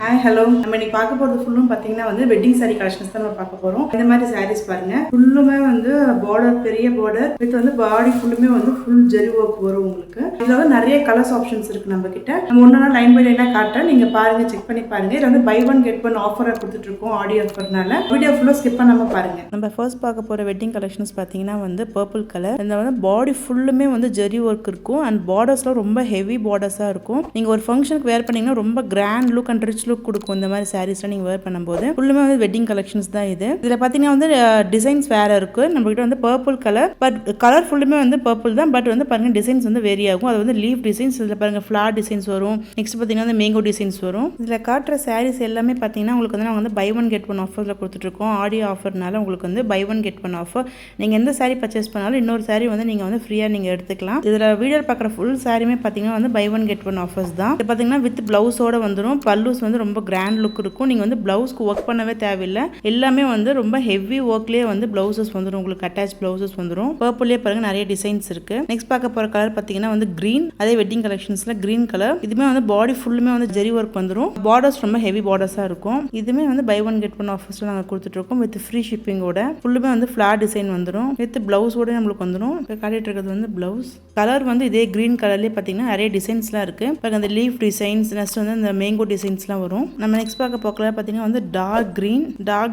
Hi hello, நம்ம இன்னைக்கு பார்க்க போகிறது ஃபுல்லும் பார்த்தீங்கன்னா வெட்டிங் சாரி கலெக்ஷன்ஸ் தான் நம்ம பார்க்க போகிறோம். இந்த மாதிரி சாரீஸ் பாருங்க, ஃபுல்லுமே பார்டர், பெரிய பார்டர் வித் பாடி ஃபுல்லுமே ஃபுல் ஜெரி ஒர்க் வரும். உங்களுக்கு இதில் நிறைய கலர்ஸ் ஆப்ஷன்ஸ் இருக்கு நம்ம கிட்ட. நம்ம ஒன்றா லைன் பை லைனாக காட்டுறேன், நீங்க பாருங்க, செக் பண்ணி பாருங்க. இதில் பை ஒன் கெட் ஒன் ஆஃபராக கொடுத்துட்டு இருக்கோம், ஆடியோ ஆஃபர்னால வீடியோ ஃபுல்லாக ஸ்கிப் பண்ணாம பாருங்க. நம்ம ஃபர்ஸ்ட் பார்க்க போகிற வெட்டிங் கலெக்ஷன்ஸ் பார்த்தீங்கன்னா பர்பிள் கலர். இந்த பாடி ஃபுல்லுமே ஜெரி ஒர்க் இருக்கும் அண்ட் பார்டர்ஸ்லாம் ரொம்ப ஹெவி பார்டர்ஸாக இருக்கும். நீங்கள் ஒரு ஃபங்க்ஷனுக்கு வேர் பண்ணீங்கன்னா ரொம்ப grand look and rich look கொடுக்கும். இந்த மாதிரி சாரீஸ்லாம் நீங்கள் வேர் பண்ணும்போது ஃபுல்லுமே வெட்டிங் கலெக்ஷன்ஸ் தான் இது. இதில் பார்த்தீங்கன்னா டிசைன்ஸ் வேற இருக்கு. நம்ம கிட்ட பர்பிள் கலர், பட் கலர் ஃபுல்லுமே பர்பிள் தான். பட் பாருங்க டிசைன்ஸ் வேரி ஆகும். அது லீஃப் டிசைன்ஸ். இதில் பாருங்க ஃபிளார் டிசைன்ஸ் வரும். நெக்ஸ்ட் பார்த்தீங்கன்னா மேங்கோ டிசைன்ஸ் வரும். இதில் காட்டுற சாரீஸ் எல்லாமே பார்த்தீங்கன்னா உங்களுக்கு நாங்கள் பை ஒன் கெட் ஒன் ஆஃபரில் கொடுத்துட்ருக்கோம். ஆடியோ ஆஃபர்னால உங்களுக்கு buy one get one offer. நீங்கள் எந்த சாரீ பர்ச்சேஸ் பண்ணாலும் இன்னொரு சாரீ நீங்கள் ஃப்ரீயாக நீங்கள் எடுத்துக்கலாம். இதில் வீடியோ பார்க்குற ஃபுல் சாரியுமே பார்த்தீங்கன்னா buy one get one offers தான். இது பார்த்தீங்கன்னா வித் பிளவுஸோட வந்துடும். பல்லூஸ் ரொம்ப கிராண்ட் லுக் இருக்கும். நீங்கள் பிளவுஸ்க்கு ஒர்க் பண்ணவே தேவையில்லை. எல்லாமே ரொம்ப ஹெவி ஒர்க்லேயே பிளவுசஸ் வந்துடும். உங்களுக்கு அட்டாச் பிளவுசஸ் வந்துடும். பர்பிள்லேயே பாருங்க நிறைய டிசைன்ஸ் இருக்கு. நெக்ஸ்ட் பார்க்க போகிற கலர் பார்த்தீங்கன்னா கிரீன். அதே வெட்டிங் கலெக்ஷன்ஸ்ல கிரீன் கலர். இதுமே பாடி ஃபுல்லுமே ஜெரி ஒர்க் வந்துடும். பார்டர்ஸ் ரொம்ப ஹெவி பார்டர்ஸாக இருக்கும். இதுமே பை ஒன் கெட் ஒன் ஆஃபர்ஸ்ல நாங்கள் கொடுத்துட்டு இருக்கோம் வித் ஃப்ரீ ஷிப்பிங்கோட. ஃபுல்லுமே ஃபிளார் டிசைன் வந்துடும். வித் பிளவுஸோட நம்மளுக்கு வந்துடும். இப்போ காட்டிட்டு இருக்கிறது பிளவுஸ் கலர் இதே கிரீன் கலர்லேயே பார்த்தீங்கன்னா நிறைய டிசைன்ஸ்லாம் இருக்கு. அந்த லீஃப் டிசைன்ஸ், நெக்ஸ்ட் இந்த மேங்கோ டிசைன்ஸ்லாம் வரும். நம்ம நெக்ஸ்ட் பார்க்க போகல பார்த்தீங்கன்னா dark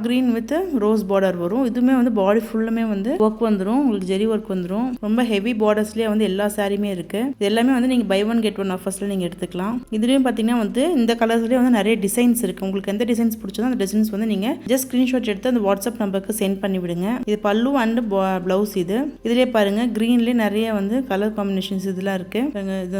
green with rose border வரும். இதுவுமே பாடி ஃபுல்லுமே ஒர்க் வந்துடும். உங்களுக்கு ஜெரி ஒர்க் வந்துடும். ரொம்ப ஹெவி பார்டர்ஸ்லேயே எல்லா சாரியுமே இருக்கு. இது எல்லாமே நீங்கள் பை ஒன் கெட் ஒன் ஆஃபர்ஸ்ல நீங்கள் எடுத்துக்கலாம். இதுலேயும் பார்த்தீங்கன்னா இந்த கலர்ஸ்லேயே நிறைய டிசைன்ஸ் இருக்கு. உங்களுக்கு எந்த டிசைன்ஸ் பிடிச்சதோ அந்த டிசைன்ஸ் நீங்க ஜஸ்ட் ஸ்கிரீன்ஷாட் எடுத்து அந்த வாட்ஸ்அப் நம்பருக்கு சென்ட் பண்ணி விடுங்க. இது பல்லு அண்ட் பிளவுஸ். இதுலேயே பாருங்க கிரீன்லேயே நிறைய கலர் காம்பினேஷன்ஸ் இதெல்லாம் இருக்கு.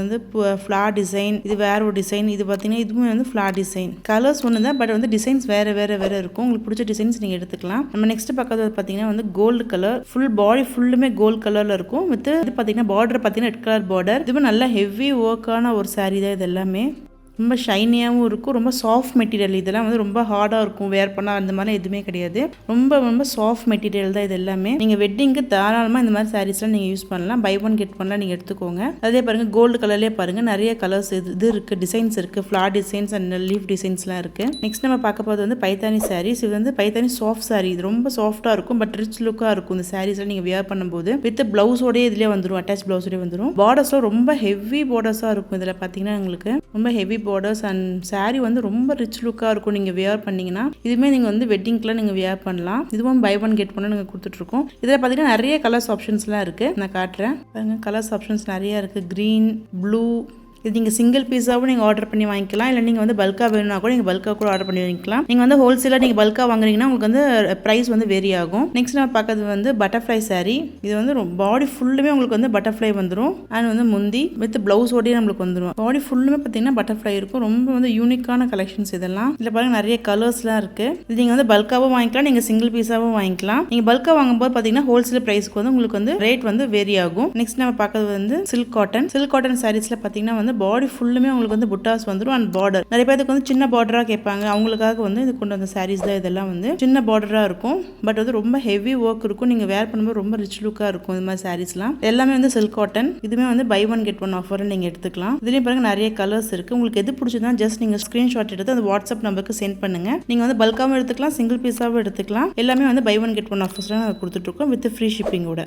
இது ஃபிளார் டிசைன், இது வேற ஒரு டிசைன். இது பார்த்தீங்கன்னா இதுவுமே ஃபிளார் டிசைன். கலர்ஸ் ஒன்று தான், பட் டிசைன்ஸ் வேற இருக்கும். உங்களுக்கு பிடிச்ச டிசைன்ஸ் நீங்க எடுத்துக்கலாம். நம்ம நெக்ஸ்ட் பக்கத்துல பார்த்தீங்கன்னா கோல்டு கலர். ஃபுல் பாடி ஃபுல்லுமே கோல்டு கலர்ல இருக்கும். வித் இது பார்த்தீங்கன்னா பார்டர் பார்த்தீங்கன்னா ரெட் கலர் பார்டர். இதுவே நல்ல ஹெவி ஒர்க்கான ஒரு சாரீ தான். இது எல்லாமே ரொம்ப ஷைனியாகவும் இருக்கும். ரொம்ப சாஃப்ட் மெட்டீரியல். இதெல்லாம் ரொம்ப ஹார்டாக இருக்கும். வேர் பண்ணால் அந்த மாதிரி எதுவுமே கிடையாது. ரொம்ப சாஃப்ட் மெட்டீரியல் தான் இது எல்லாமே. நீங்கள் வெட்டிங்க்கு தாராளமாக இந்த மாதிரி சாரீஸ்லாம் நீங்கள் யூஸ் பண்ணலாம். பை ஒன் கெட் பண்ணலாம் நீங்கள் எடுத்துக்கோங்க. அதே பாருங்கள் கோல்டு கலர்லேயே பாருங்கள் நிறைய கலர்ஸ் இது இருக்குது, டிசைன்ஸ் இருக்குது. ஃப்ளார் டிசைன்ஸ் அண்ட் லீஃப் டிசைன்ஸ்லாம் இருக்குது. நெக்ஸ்ட் நம்ம பார்க்க போகிறது பைத்தானி சாரீஸ். இது பைத்தானி சாஃப்ட் சாரீ. இது ரொம்ப சாஃப்டாக இருக்கும், பட் ரிச் லுக்காக இருக்கும். இந்த சாரீஸ்லாம் நீங்கள் வேர் பண்ணும்போது வித் பிளவுஸோடய இதிலே வந்துடும். அட்டாச் பிளவுஸோடய வந்துடும். பார்டர்ஸ்லாம் ரொம்ப ஹெவி பார்டர்ஸாக இருக்கும். இதில் பார்த்தீங்கன்னா உங்களுக்கு ரொம்ப ஹெவி பார்டர்ஸ் அண்ட் சாரி ரொம்ப ரிச் லுக்காக இருக்கும். நீங்கள் வியர் பண்ணீங்கன்னா இதுவுமே நீங்கள் வெட்டிங்க்குலாம் நீங்கள் வியர் பண்ணலாம். இதுவும் பை ஒன் கெட் ஒன் நீங்கள் கொடுத்துட்ருக்கோம். இதில் பார்த்தீங்கன்னா நிறைய கலர்ஸ் ஆப்ஷன்ஸ்லாம் இருக்குது. நான் காட்டுறேன் பாருங்க. கலர்ஸ் ஆப்ஷன்ஸ் நிறைய இருக்குது. Green, blue. இது நீங்கள் சிங்கிள் பீஸாகவும் நீங்கள் ஆர்டர் பண்ணி வாங்கிக்கலாம். இல்லை நீங்கள் பல்காக வேணும்னா கூட நீங்கள் பல்காக கூட ஆர்டர் பண்ணி வாங்கிக்கலாம். நீங்கள் ஹோல்சேலாக நீங்கள் பல்காக வாங்குறீங்கன்னா உங்களுக்கு ப்ரைஸ் வேரி ஆகும். நெக்ஸ்ட் நம்ம பார்க்கறது பட்டர்ஃப்ளை சாரீ. இது பாடி ஃபுல்லுமே உங்களுக்கு பட்டர்ஃப்ளை வந்துடும். அண்ட் முந்தி வித் பிளவுஸோடய நம்மளுக்கு வந்துடும். பாடி ஃபுல்லுமே பார்த்தீங்கன்னா பட்டர்ஃப்ளை இருக்கும். ரொம்ப யூனிக்கான கலெக்ஷன்ஸ் இதெல்லாம். இதில் பாருங்க நிறைய கலர்ஸ்லாம் இருக்குது. இது நீங்கள் பல்காகவும் வாங்கிக்கலாம், நீங்கள் சிங்கிள் பீஸாகவும் வாங்கிக்கலாம். நீங்கள் பல்காக வாங்கும்போது பார்த்தீங்கன்னா ஹோல்சேல் ப்ரைஸ்க்கு உங்களுக்கு ரேட் வேரி ஆகும். நெக்ஸ்ட் நம்ம பார்க்கறது சில்க் காட்டன் சாரீஸில் பார்த்தீங்கன்னா பாடி ஃபுல்லுமே உங்களுக்கு புட்டாஸ் வந்துடும். அண்ட் பார்டர் நிறைய பேருக்கு சின்ன பார்டராக கேட்பாங்க. அவங்களுக்காக இது கொண்டு வந்த சாரீஸ் தான். இதெல்லாம் சின்ன பார்டராக இருக்கும், பட் ரொம்ப ஹெவி ஒர்க் இருக்கும். நீங்கள் வேர் பண்ணும்போது ரொம்ப ரிச் லுக்காக இருக்கும். இந்த மாதிரி சாரீஸ்லாம் எல்லாமே சில்க் காட்டன். இதுவுமே buy one get one offer நீங்கள் எடுத்துக்கலாம். இதுலேயும் பாருங்க நிறைய கலர்ஸ் இருக்குது. உங்களுக்கு எது பிடிச்சதுன்னா ஜஸ்ட் நீங்கள் ஸ்க்ரீன்ஷாட் எடுத்து அந்த வாட்ஸ்அப் நம்பருக்கு சென்ட் பண்ணுங்க. நீங்கள் பல்காகவும் எடுத்துக்கலாம், சிங்கிள் பீஸாகவும் எடுத்துக்கலாம். எல்லாமே பை ஒன் கெட் ஒன் ஆஃபர்ஸ்லாம் நாங்கள் கொடுத்துட்ருக்கோம் வித் ஃப்ரீ ஷிப்பிங்கோட.